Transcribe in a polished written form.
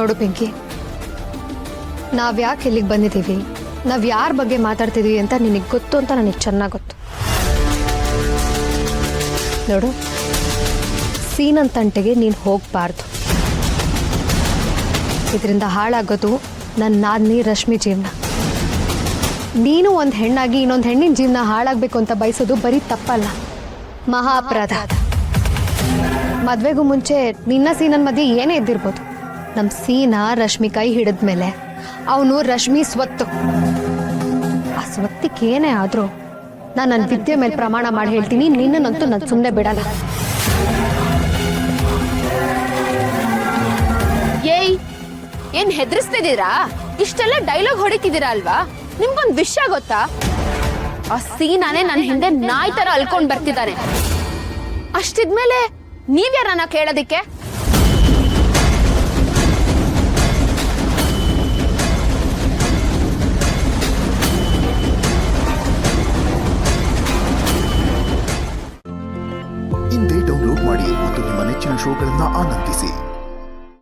ನೋಡು ಪಿಂಕಿ, ನಾವ್ಯಾಕೆ ಇಲ್ಲಿಗೆ ಬಂದಿದ್ದೀವಿ, ನಾವು ಯಾರ ಬಗ್ಗೆ ಮಾತಾಡ್ತಿದ್ದೀವಿ ಅಂತ ನಿನಗೆ ಗೊತ್ತು ಅಂತ ನನಗೆ ಚೆನ್ನಾಗಿ ಗೊತ್ತು. ನೋಡು, ಸೀನನ್ ತಂಟೆಗೆ ನೀನು ಹೋಗಬಾರ್ದು. ಇದರಿಂದ ಹಾಳಾಗೋದು ನನ್ನ ನಾದ್ನಿ ರಶ್ಮಿ ಜೀವನ. ನೀನು ಒಂದು ಹೆಣ್ಣಾಗಿ ಇನ್ನೊಂದು ಹೆಣ್ಣಿನ ಜೀವನ ಹಾಳಾಗಬೇಕು ಅಂತ ಬಯಸೋದು ಬರೀ ತಪ್ಪಲ್ಲ, ಮಹಾ ಅಪರಾಧ. ಮದುವೆಗೂ ಮುಂಚೆ ನಿನ್ನ ಸೀನನ್ ಮಧ್ಯೆ ಏನೇ ಇದ್ದಿರ್ಬೋದು, ನಮ್ಮ ಸೀನಾ ರಶ್ಮಿ ಕೈ ಹಿಡಿದ್ಮೇಲೆ ಅವನು ರಶ್ಮಿ ಸ್ವತ್ತು. ಆ ಸ್ವತ್ತಿಗೆ ಏನೇ ಆದರೂ ನಾನು ನನ್ನ ವಿದ್ಯೆ ಮೇಲೆ ಪ್ರಮಾಣ ಮಾಡಿ ಹೇಳ್ತೀನಿ, ನಿನ್ನನ್ನಂತೂ ನಾನು ಸುಮ್ಮನೆ ಬಿಡಲ್ಲ. ಏಯ್, ಏನ್ ಹೆದರ್ಸ್ತಿದ್ದೀರಾ? ಇಷ್ಟೆಲ್ಲ ಡೈಲಾಗ್ ಹೊಡಿತಿದ್ದೀರಾ ಅಲ್ವಾ? ನಿಮ್ಗೊಂದು ವಿಷಯ ಗೊತ್ತಾ? ಆ ಸೀನಾನೇ ನನ್ನ ಹಿಂದೆ ನಾಯಿ ತರ ಅಲ್ಕೊಂಡ್ ಬರ್ತಿದ್ದಾನೆ. ಅಷ್ಟಿದ್ಮೇಲೆ ನೀವ್ಯಾರನ್ನ ಕೇಳೋದಿಕ್ಕೆ? ಇಂದೇ ಡೌನ್ಲೋಡ್ ಮಾಡಿ ಮತ್ತು ನಿಮ್ಮ ನೆಚ್ಚಿನ ಶೋಗಳನ್ನ ಆನಂದಿಸಿ.